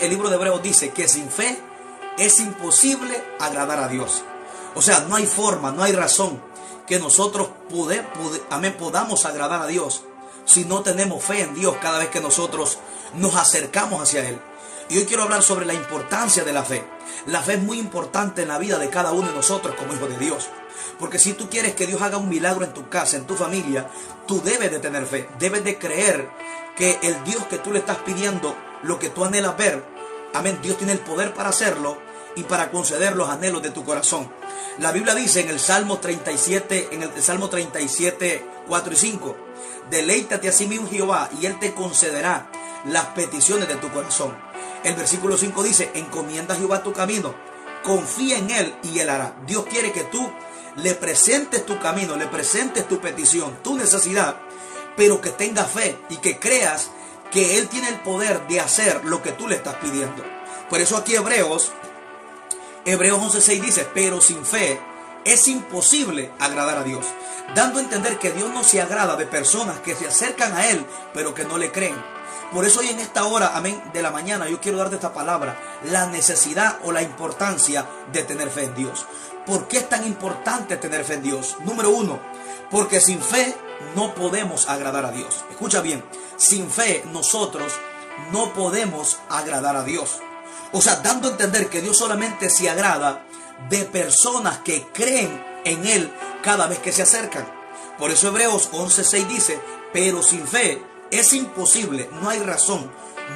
el libro de Hebreos dice que sin fe es imposible agradar a Dios. O sea, no hay forma, no hay razón que nosotros podamos agradar a Dios si no tenemos fe en Dios cada vez que nosotros nos acercamos hacia Él. Y hoy quiero hablar sobre la importancia de la fe. La fe es muy importante en la vida de cada uno de nosotros como hijos de Dios. Porque si tú quieres que Dios haga un milagro en tu casa, en tu familia, tú debes de tener fe. Debes de creer que el Dios que tú le estás pidiendo, lo que tú anhelas ver, amén, Dios tiene el poder para hacerlo y para conceder los anhelos de tu corazón. La Biblia dice en el Salmo 37, 4 y 5, deleítate a sí mismo Jehová y Él te concederá las peticiones de tu corazón. El versículo 5 dice, encomienda a Jehová tu camino, confía en Él y Él hará. Dios quiere que tú le presentes tu camino, le presentes tu petición, tu necesidad, pero que tengas fe y que creas que Él tiene el poder de hacer lo que tú le estás pidiendo. Por eso aquí Hebreos 11:6 dice, pero sin fe es imposible agradar a Dios, dando a entender que Dios no se agrada de personas que se acercan a Él, pero que no le creen. Por eso hoy en esta hora, amén, de la mañana, yo quiero darte esta palabra, la necesidad o la importancia de tener fe en Dios. ¿Por qué es tan importante tener fe en Dios? Número uno, porque sin fe no podemos agradar a Dios. Escucha bien, sin fe nosotros no podemos agradar a Dios. O sea, dando a entender que Dios solamente se agrada de personas que creen en Él cada vez que se acercan. Por eso Hebreos 11:6 dice, pero sin fe es imposible, no hay razón,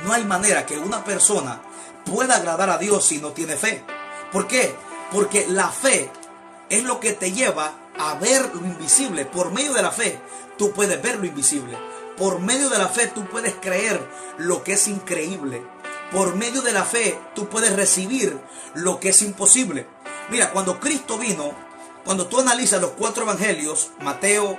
no hay manera que una persona pueda agradar a Dios si no tiene fe. ¿Por qué? Porque la fe es lo que te lleva a ver lo invisible. Por medio de la fe tú puedes ver lo invisible. Por medio de la fe tú puedes creer lo que es increíble. Por medio de la fe tú puedes recibir lo que es imposible. Mira, cuando Cristo vino, cuando tú analizas los 4 evangelios, Mateo,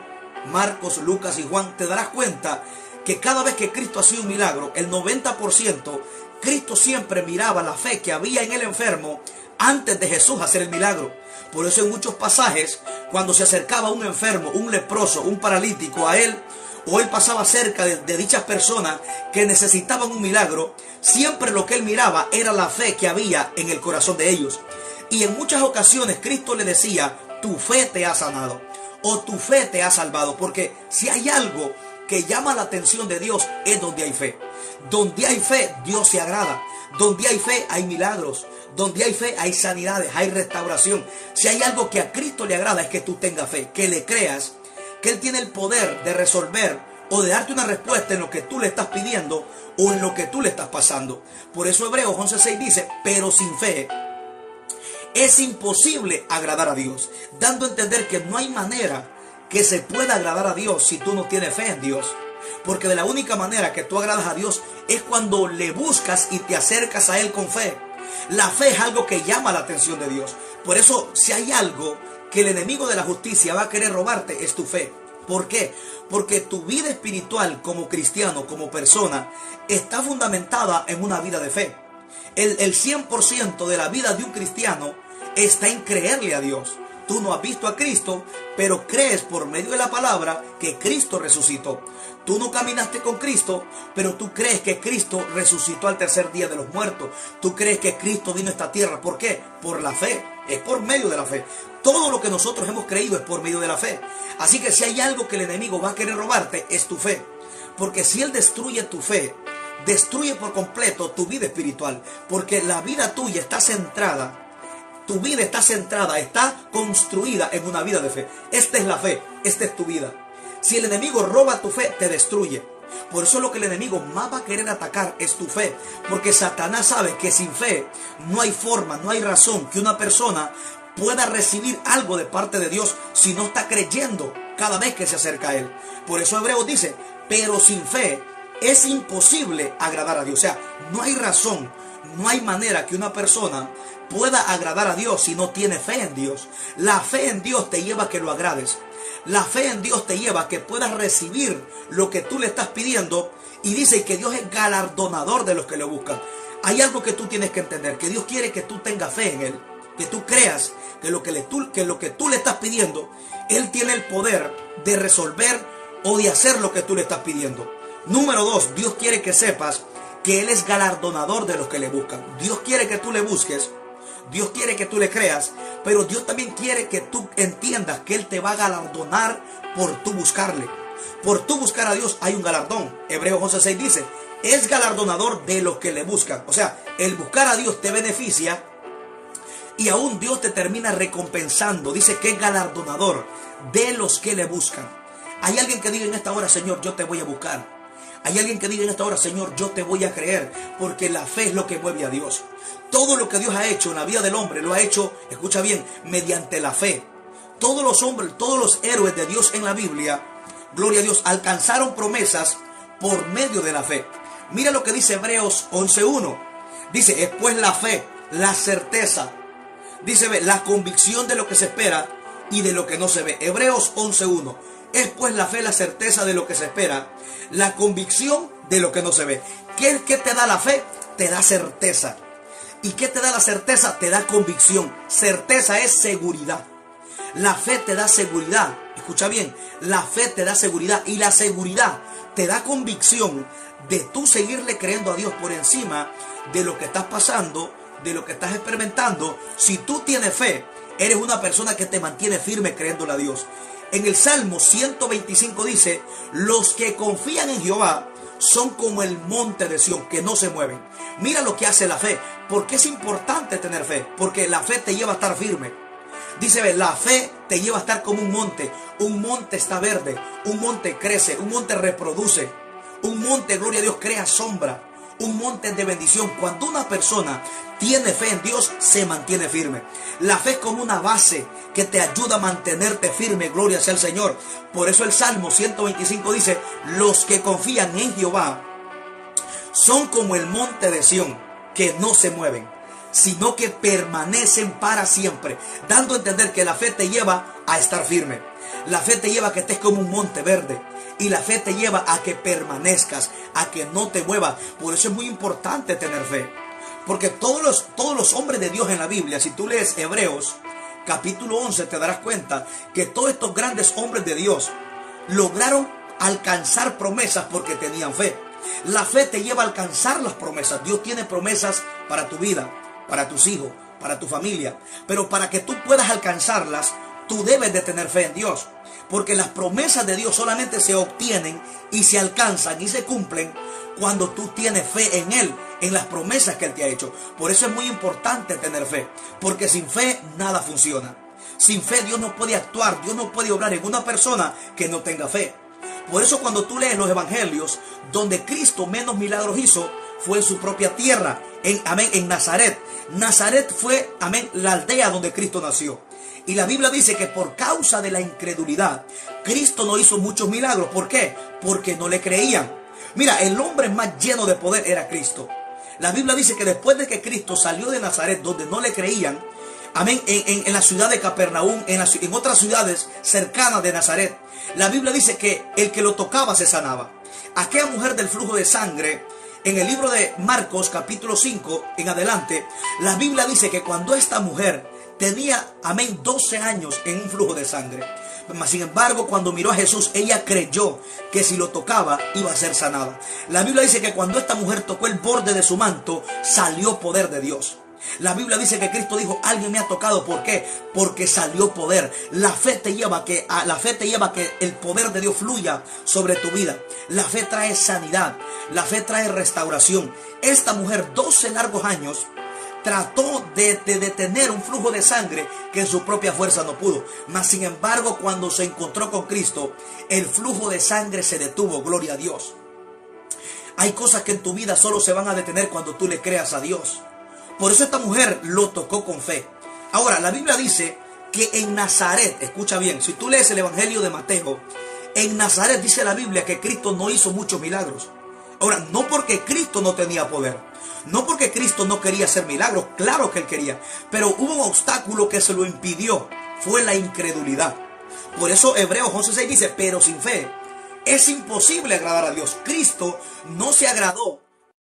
Marcos, Lucas y Juan, te darás cuenta que cada vez que Cristo hacía un milagro, el 90%, Cristo siempre miraba la fe que había en el enfermo antes de Jesús hacer el milagro. Por eso en muchos pasajes, cuando se acercaba un enfermo, un leproso, un paralítico a Él, o Él pasaba cerca de dichas personas que necesitaban un milagro, siempre lo que Él miraba era la fe que había en el corazón de ellos. Y en muchas ocasiones Cristo le decía, tu fe te ha sanado, o tu fe te ha salvado, porque si hay algo que llama la atención de Dios es donde hay fe. Donde hay fe, Dios se agrada. Donde hay fe, hay milagros. Donde hay fe, hay sanidades, hay restauración. Si hay algo que a Cristo le agrada es que tú tengas fe, que le creas, que Él tiene el poder de resolver o de darte una respuesta en lo que tú le estás pidiendo o en lo que tú le estás pasando. Por eso Hebreos 11:6 dice, pero sin fe es imposible agradar a Dios, dando a entender que no hay manera que se pueda agradar a Dios si tú no tienes fe en Dios. Porque de la única manera que tú agradas a Dios es cuando le buscas y te acercas a Él con fe. La fe es algo que llama la atención de Dios. Por eso, si hay algo que el enemigo de la justicia va a querer robarte, es tu fe. ¿Por qué? Porque tu vida espiritual como cristiano, como persona, está fundamentada en una vida de fe. El 100% de la vida de un cristiano está en creerle a Dios. Tú no has visto a Cristo, pero crees por medio de la palabra que Cristo resucitó. Tú no caminaste con Cristo, pero tú crees que Cristo resucitó al tercer día de los muertos. Tú crees que Cristo vino a esta tierra. ¿Por qué? Por la fe. Es por medio de la fe. Todo lo que nosotros hemos creído es por medio de la fe. Así que si hay algo que el enemigo va a querer robarte, es tu fe. Porque si él destruye tu fe, destruye por completo tu vida espiritual. Porque la vida tuya está centrada. Tu vida está centrada, está construida en una vida de fe. Esta es la fe, esta es tu vida. Si el enemigo roba tu fe, te destruye. Por eso lo que el enemigo más va a querer atacar es tu fe. Porque Satanás sabe que sin fe no hay forma, no hay razón que una persona pueda recibir algo de parte de Dios si no está creyendo cada vez que se acerca a Él. Por eso Hebreos dice, pero sin fe es imposible agradar a Dios. O sea, no hay razón, no hay manera que una persona pueda agradar a Dios si no tiene fe en Dios. La fe en Dios te lleva a que lo agrades. La fe en Dios te lleva a que puedas recibir lo que tú le estás pidiendo. Y dice que Dios es galardonador de los que le buscan. Hay algo que tú tienes que entender, que Dios quiere que tú tengas fe en Él. Que tú creas que lo que tú le estás pidiendo, Él tiene el poder de resolver o de hacer lo que tú le estás pidiendo. Número 2, Dios quiere que sepas que Él es galardonador de los que le buscan. Dios quiere que tú le busques, Dios quiere que tú le creas, pero Dios también quiere que tú entiendas que Él te va a galardonar por tú buscarle. Por tú buscar a Dios hay un galardón. Hebreos 11:6 dice, es galardonador de los que le buscan. O sea, el buscar a Dios te beneficia y aún Dios te termina recompensando. Dice que es galardonador de los que le buscan. Hay alguien que diga en esta hora, Señor, yo te voy a buscar. Hay alguien que diga en esta hora, Señor, yo te voy a creer, porque la fe es lo que mueve a Dios. Todo lo que Dios ha hecho en la vida del hombre, lo ha hecho, escucha bien, mediante la fe. Todos los hombres, todos los héroes de Dios en la Biblia, gloria a Dios, alcanzaron promesas por medio de la fe. Mira lo que dice Hebreos 11:1. Dice, es pues la fe, la certeza. Dice, ve, la convicción de lo que se espera y de lo que no se ve. Hebreos 11:1. Es pues la fe, la certeza de lo que se espera, la convicción de lo que no se ve. ¿Qué te da la fe? Te da certeza. ¿Y qué te da la certeza? Te da convicción. Certeza es seguridad. La fe te da seguridad. Escucha bien, la fe te da seguridad y la seguridad te da convicción de tú seguirle creyendo a Dios por encima de lo que estás pasando, de lo que estás experimentando. Si tú tienes fe, eres una persona que te mantiene firme creyéndole a Dios. En el Salmo 125 dice, los que confían en Jehová son como el monte de Sión, que no se mueven. Mira lo que hace la fe. ¿Por qué es importante tener fe? Porque la fe te lleva a estar firme. Dice, ve, la fe te lleva a estar como un monte. Un monte está verde, un monte crece, un monte reproduce. Un monte, gloria a Dios, crea sombra. Un monte de bendición. Cuando una persona tiene fe en Dios, se mantiene firme. La fe es como una base que te ayuda a mantenerte firme, gloria sea al Señor. Por eso el Salmo 125 dice, los que confían en Jehová son como el monte de Sión, que no se mueven, sino que permanecen para siempre, dando a entender que la fe te lleva a estar firme. La fe te lleva a que estés como un monte verde. Y la fe te lleva a que permanezcas, a que no te muevas. Por eso es muy importante tener fe. Porque todos los hombres de Dios en la Biblia, si tú lees Hebreos capítulo 11, te darás cuenta que todos estos grandes hombres de Dios lograron alcanzar promesas porque tenían fe. La fe te lleva a alcanzar las promesas. Dios tiene promesas para tu vida, para tus hijos, para tu familia. Pero para que tú puedas alcanzarlas, tú debes de tener fe en Dios. Porque las promesas de Dios solamente se obtienen y se alcanzan y se cumplen cuando tú tienes fe en Él, en las promesas que Él te ha hecho. Por eso es muy importante tener fe. Porque sin fe nada funciona. Sin fe Dios no puede actuar, Dios no puede obrar en una persona que no tenga fe. Por eso cuando tú lees los evangelios, donde Cristo menos milagros hizo, fue en su propia tierra, en Nazaret. Nazaret fue, la aldea donde Cristo nació. Y la Biblia dice que por causa de la incredulidad, Cristo no hizo muchos milagros. ¿Por qué? Porque no le creían. Mira, el hombre más lleno de poder era Cristo. La Biblia dice que después de que Cristo salió de Nazaret, donde no le creían, en la ciudad de Capernaum, en otras ciudades cercanas de Nazaret, la Biblia dice que el que lo tocaba se sanaba. Aquella mujer del flujo de sangre, en el libro de Marcos capítulo 5 en adelante, la Biblia dice que cuando esta mujer tenía, 12 años en un flujo de sangre, sin embargo, cuando miró a Jesús, ella creyó que si lo tocaba iba a ser sanada. La Biblia dice que cuando esta mujer tocó el borde de su manto, salió poder de Dios. La Biblia dice que Cristo dijo, alguien me ha tocado. ¿Por qué? Porque salió poder. La fe te lleva a que el poder de Dios fluya sobre tu vida. La fe trae sanidad. La fe trae restauración. Esta mujer 12 largos años trató de detener un flujo de sangre que en su propia fuerza no pudo. Mas sin embargo, cuando se encontró con Cristo, el flujo de sangre se detuvo. Gloria a Dios. Hay cosas que en tu vida solo se van a detener cuando tú le creas a Dios. Por eso esta mujer lo tocó con fe. Ahora, la Biblia dice que en Nazaret, escucha bien, si tú lees el Evangelio de Mateo, en Nazaret dice la Biblia que Cristo no hizo muchos milagros. Ahora, no porque Cristo no tenía poder, no porque Cristo no quería hacer milagros, claro que Él quería, pero hubo un obstáculo que se lo impidió, fue la incredulidad. Por eso Hebreos 11:6 dice, pero sin fe es imposible agradar a Dios. Cristo no se agradó,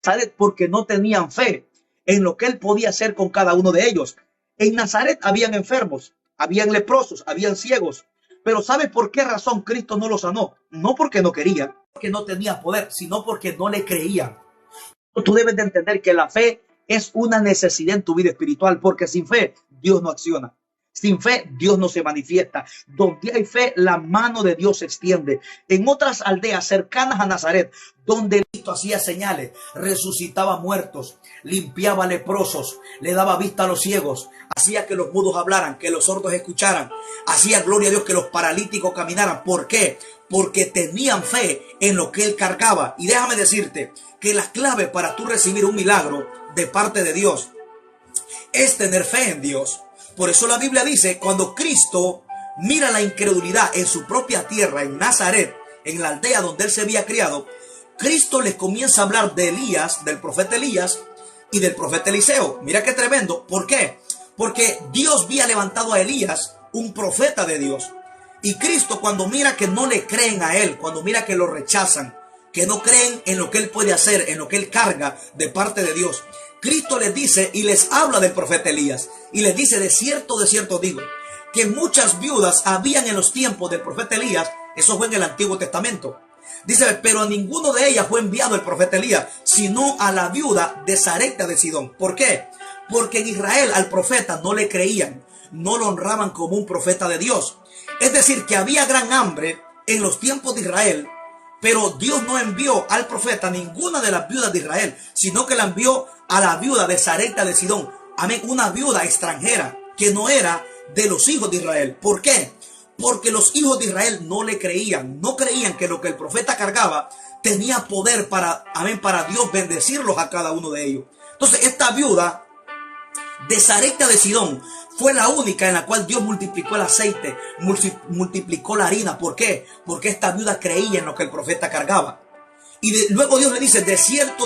¿sabes? Porque no tenían fe en lo que Él podía hacer con cada uno de ellos. En Nazaret habían enfermos, habían leprosos, habían ciegos. Pero ¿sabe por qué razón Cristo no los sanó? No porque no quería, porque no tenía poder, sino porque no le creían. Tú debes de entender que la fe es una necesidad en tu vida espiritual, porque sin fe Dios no acciona. Sin fe, Dios no se manifiesta. Donde hay fe, la mano de Dios se extiende. En otras aldeas cercanas a Nazaret, donde Cristo hacía señales, resucitaba muertos, limpiaba leprosos, le daba vista a los ciegos, hacía que los mudos hablaran, que los sordos escucharan, hacía, gloria a Dios, que los paralíticos caminaran. ¿Por qué? Porque tenían fe en lo que Él cargaba. Y déjame decirte que la clave para tú recibir un milagro de parte de Dios es tener fe en Dios. Por eso la Biblia dice, cuando Cristo mira la incredulidad en su propia tierra, en Nazaret, en la aldea donde Él se había criado, Cristo les comienza a hablar de Elías, del profeta Elías y del profeta Eliseo. Mira qué tremendo. ¿Por qué? Porque Dios había levantado a Elías, un profeta de Dios. Y Cristo, cuando mira que no le creen a Él, cuando mira que lo rechazan, que no creen en lo que Él puede hacer, en lo que Él carga de parte de Dios, Cristo les dice y les habla del profeta Elías y les dice, de cierto digo, que muchas viudas habían en los tiempos del profeta Elías. Eso fue en el Antiguo Testamento. Dice, pero a ninguno de ellas fue enviado el profeta Elías, sino a la viuda de Sarepta de Sidón. ¿Por qué? Porque en Israel al profeta no le creían, no lo honraban como un profeta de Dios. Es decir, que había gran hambre en los tiempos de Israel, pero Dios no envió al profeta a ninguna de las viudas de Israel, sino que la envió a la viuda de Sarepta de Sidón. Amén, una viuda extranjera que no era de los hijos de Israel. ¿Por qué? Porque los hijos de Israel no le creían, no creían que lo que el profeta cargaba tenía poder para, amén, para Dios bendecirlos a cada uno de ellos. Entonces esta viuda de Sarepta de Sidón fue la única en la cual Dios multiplicó el aceite, multiplicó la harina. ¿Por qué? Porque esta viuda creía en lo que el profeta cargaba. Y luego Dios le dice, de cierto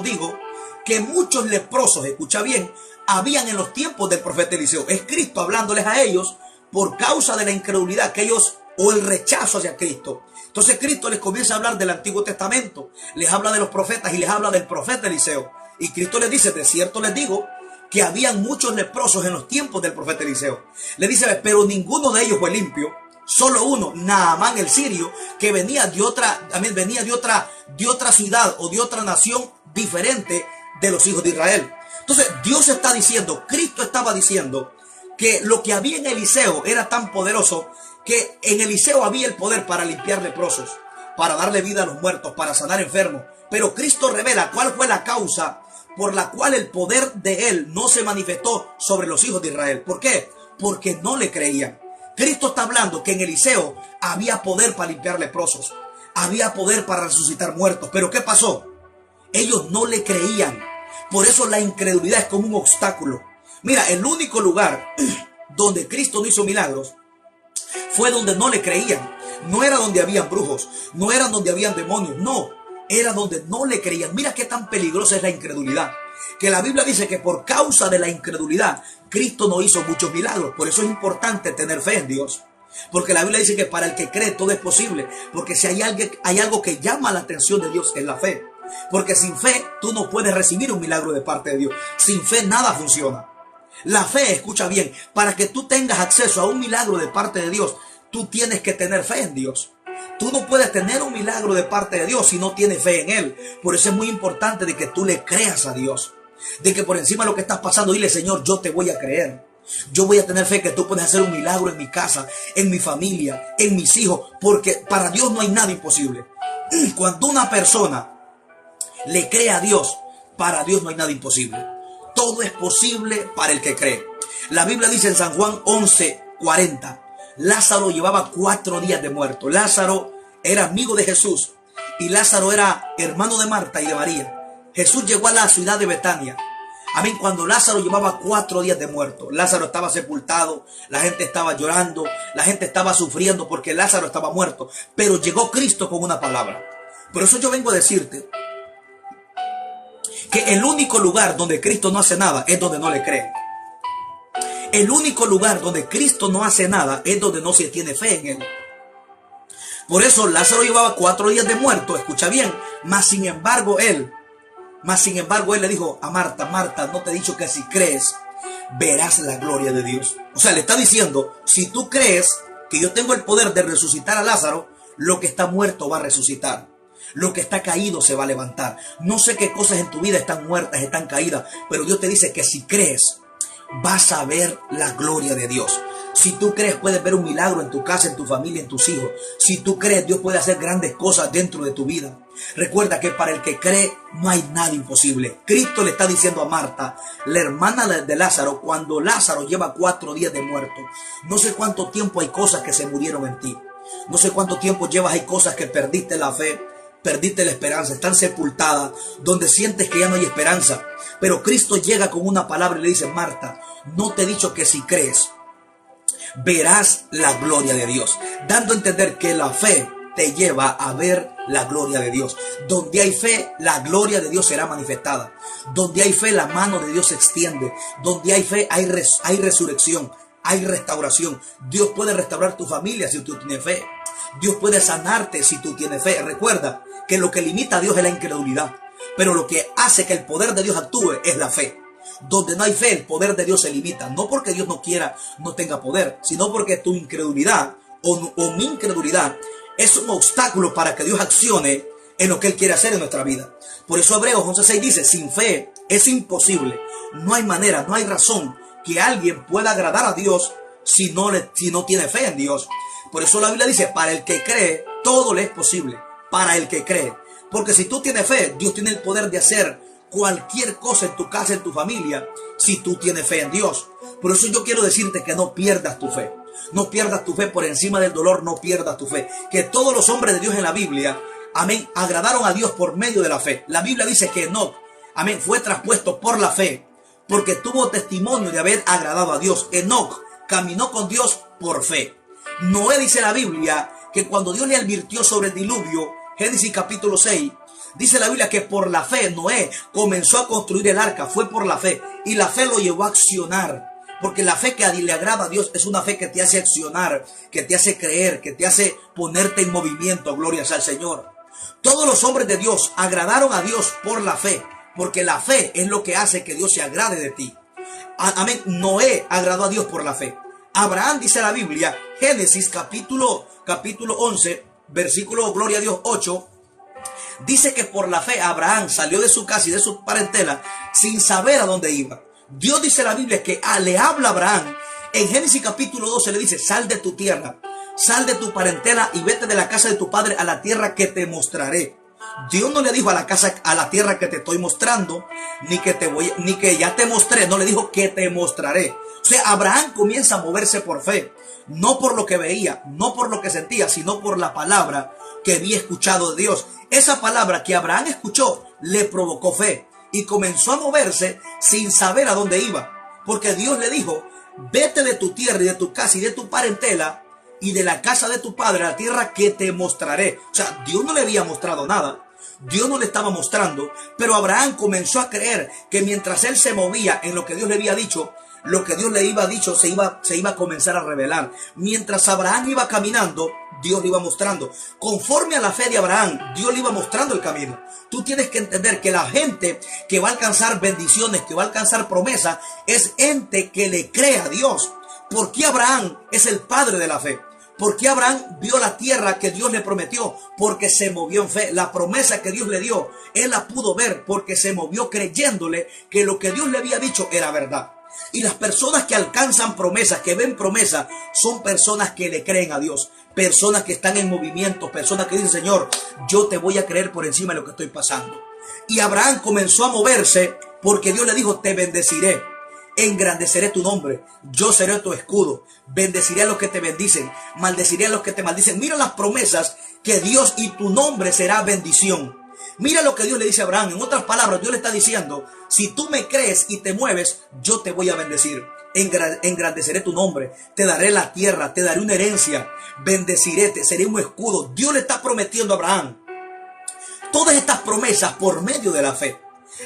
digo, que muchos leprosos, escucha bien, habían en los tiempos del profeta Eliseo. Es Cristo hablándoles a ellos por causa de la incredulidad que ellos, o el rechazo hacia Cristo. Entonces Cristo les comienza a hablar del Antiguo Testamento, les habla de los profetas y les habla del profeta Eliseo. Y Cristo les dice, de cierto les digo, que habían muchos leprosos en los tiempos del profeta Eliseo. Le dice, pero ninguno de ellos fue limpio, solo uno, Naamán el sirio, que venía de otra ciudad o de otra nación diferente de los hijos de Israel. Entonces Dios está diciendo, Cristo estaba diciendo que lo que había en Eliseo era tan poderoso que en Eliseo había el poder para limpiar leprosos, para darle vida a los muertos, para sanar enfermos. Pero Cristo revela cuál fue la causa por la cual el poder de Él no se manifestó sobre los hijos de Israel. ¿Por qué? Porque no le creían. Cristo está hablando que en Eliseo había poder para limpiar leprosos, había poder para resucitar muertos. ¿Pero qué pasó? Ellos no le creían. Por eso la incredulidad es como un obstáculo. Mira, el único lugar donde Cristo no hizo milagros fue donde no le creían. No era donde habían brujos, no era donde habían demonios, no. Era donde no le creían. Mira qué tan peligrosa es la incredulidad. Que la Biblia dice que por causa de la incredulidad, Cristo no hizo muchos milagros. Por eso es importante tener fe en Dios. Porque la Biblia dice que para el que cree todo es posible. Porque si hay algo que llama la atención de Dios, es la fe. Porque sin fe tú no puedes recibir un milagro de parte de Dios. Sin fe nada funciona. La fe, escucha bien, para que tú tengas acceso a un milagro de parte de Dios, tú tienes que tener fe en Dios. Tú no puedes tener un milagro de parte de Dios si no tienes fe en Él. Por eso es muy importante de que tú le creas a Dios. De que por encima de lo que estás pasando, dile, Señor, yo te voy a creer. Yo voy a tener fe que tú puedes hacer un milagro en mi casa, en mi familia, en mis hijos. Porque para Dios no hay nada imposible. Cuando una persona le cree a Dios, para Dios no hay nada imposible. Todo es posible para el que cree. La Biblia dice en San Juan 11:40. Lázaro llevaba 4 días de muerto. Lázaro era amigo de Jesús y Lázaro era hermano de Marta y de María. Jesús llegó a la ciudad de Betania. Amén. Cuando Lázaro llevaba 4 días de muerto, Lázaro estaba sepultado, la gente estaba llorando, la gente estaba sufriendo porque Lázaro estaba muerto. Pero llegó Cristo con una palabra. Por eso yo vengo a decirte que el único lugar donde Cristo no hace nada es donde no le cree. El único lugar donde Cristo no hace nada es donde no se tiene fe en Él. Por eso Lázaro llevaba 4 días de muerto, escucha bien, mas sin embargo él le dijo a Marta, Marta, ¿no te he dicho que si crees verás la gloria de Dios? O sea, le está diciendo, si tú crees que yo tengo el poder de resucitar a Lázaro, lo que está muerto va a resucitar. Lo que está caído se va a levantar. No sé qué cosas en tu vida están muertas, están caídas, pero Dios te dice que si crees, vas a ver la gloria de Dios. Si tú crees, puedes ver un milagro en tu casa, en tu familia, en tus hijos. Si tú crees, Dios puede hacer grandes cosas dentro de tu vida. Recuerda que para el que cree no hay nada imposible. Cristo le está diciendo a Marta, la hermana de Lázaro, cuando Lázaro lleva 4 días de muerto. No sé cuánto tiempo hay cosas que se murieron en ti. No sé cuánto tiempo llevas, hay cosas que perdiste la fe, perdiste la esperanza, están sepultadas, donde sientes que ya no hay esperanza. Pero Cristo llega con una palabra y le dice, Marta, no te he dicho que si crees, verás la gloria de Dios, dando a entender que la fe te lleva a ver la gloria de Dios. Donde hay fe, la gloria de Dios será manifestada. Donde hay fe, la mano de Dios se extiende. Donde hay fe, hay resurrección, hay restauración. Dios puede restaurar tu familia si tú tienes fe. Dios puede sanarte si tú tienes fe. Recuerda que lo que limita a Dios es la incredulidad, pero lo que hace que el poder de Dios actúe es la fe. Donde no hay fe, el poder de Dios se limita. No porque Dios no quiera, no tenga poder, sino porque tu incredulidad o mi incredulidad es un obstáculo para que Dios accione en lo que Él quiere hacer en nuestra vida. Por eso Hebreos 11:6 dice, sin fe es imposible. No hay manera, no hay razón que alguien pueda agradar a Dios si no tiene fe en Dios. Por eso la Biblia dice, para el que cree, todo le es posible. Para el que cree. Porque si tú tienes fe, Dios tiene el poder de hacer cualquier cosa en tu casa, en tu familia, si tú tienes fe en Dios. Por eso yo quiero decirte que no pierdas tu fe. No pierdas tu fe por encima del dolor, no pierdas tu fe. Que todos los hombres de Dios en la Biblia, amén, agradaron a Dios por medio de la fe. La Biblia dice que Enoc, amén, fue traspuesto por la fe, porque tuvo testimonio de haber agradado a Dios. Enoc caminó con Dios por fe. Noé, dice la Biblia, que cuando Dios le advirtió sobre el diluvio, Génesis capítulo 6, dice la Biblia que por la fe Noé comenzó a construir el arca, fue por la fe, y la fe lo llevó a accionar. Porque la fe que le agrada a Dios es una fe que te hace accionar, que te hace creer, que te hace ponerte en movimiento. Glorias al Señor. Todos los hombres de Dios agradaron a Dios por la fe, porque la fe es lo que hace que Dios se agrade de ti. Amén. Noé agradó a Dios por la fe. Abraham, dice la Biblia, Génesis capítulo 11, versículo, gloria a Dios, 8, dice que por la fe Abraham salió de su casa y de su parentela sin saber a dónde iba. Dios, dice la Biblia, que le habla a Abraham. En Génesis capítulo 12 le dice, sal de tu tierra, sal de tu parentela y vete de la casa de tu padre a la tierra que te mostraré. Dios no le dijo a la tierra que te estoy mostrando, ni que ya te mostré, no le dijo que te mostraré. O sea, Abraham comienza a moverse por fe, no por lo que veía, no por lo que sentía, sino por la palabra que había escuchado de Dios. Esa palabra que Abraham escuchó le provocó fe y comenzó a moverse sin saber a dónde iba, porque Dios le dijo, vete de tu tierra y de tu casa y de tu parentela y de la casa de tu padre a la tierra que te mostraré. O sea, Dios no le había mostrado nada. Dios no le estaba mostrando, pero Abraham comenzó a creer que mientras él se movía en lo que Dios le había dicho, lo que Dios le iba dicho se iba a comenzar a revelar. Mientras Abraham iba caminando, Dios le iba mostrando. Conforme a la fe de Abraham, Dios le iba mostrando el camino. Tú tienes que entender que la gente que va a alcanzar bendiciones, que va a alcanzar promesas, es gente que le cree a Dios. ¿Por qué Abraham es el padre de la fe? Porque Abraham vio la tierra que Dios le prometió, porque se movió en fe. La promesa que Dios le dio, él la pudo ver porque se movió creyéndole que lo que Dios le había dicho era verdad. Y las personas que alcanzan promesas, que ven promesas, son personas que le creen a Dios. Personas que están en movimiento, personas que dicen, Señor, yo te voy a creer por encima de lo que estoy pasando. Y Abraham comenzó a moverse porque Dios le dijo, te bendeciré. Engrandeceré tu nombre, yo seré tu escudo, bendeciré a los que te bendicen, maldeciré a los que te maldicen. Mira las promesas que Dios, y tu nombre será bendición. Mira lo que Dios le dice a Abraham. En otras palabras, Dios le está diciendo, si tú me crees y te mueves, yo te voy a bendecir. Engrandeceré tu nombre, te daré la tierra, te daré una herencia, bendeciré, te seré un escudo. Dios le está prometiendo a Abraham todas estas promesas por medio de la fe.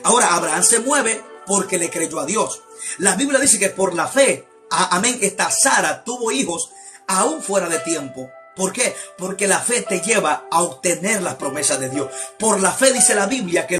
Ahora, Abraham se mueve porque le creyó a Dios. La Biblia dice que por la fe, amén, esta Sara tuvo hijos aún fuera de tiempo. ¿Por qué? Porque la fe te lleva a obtener las promesas de Dios. Por la fe dice la Biblia que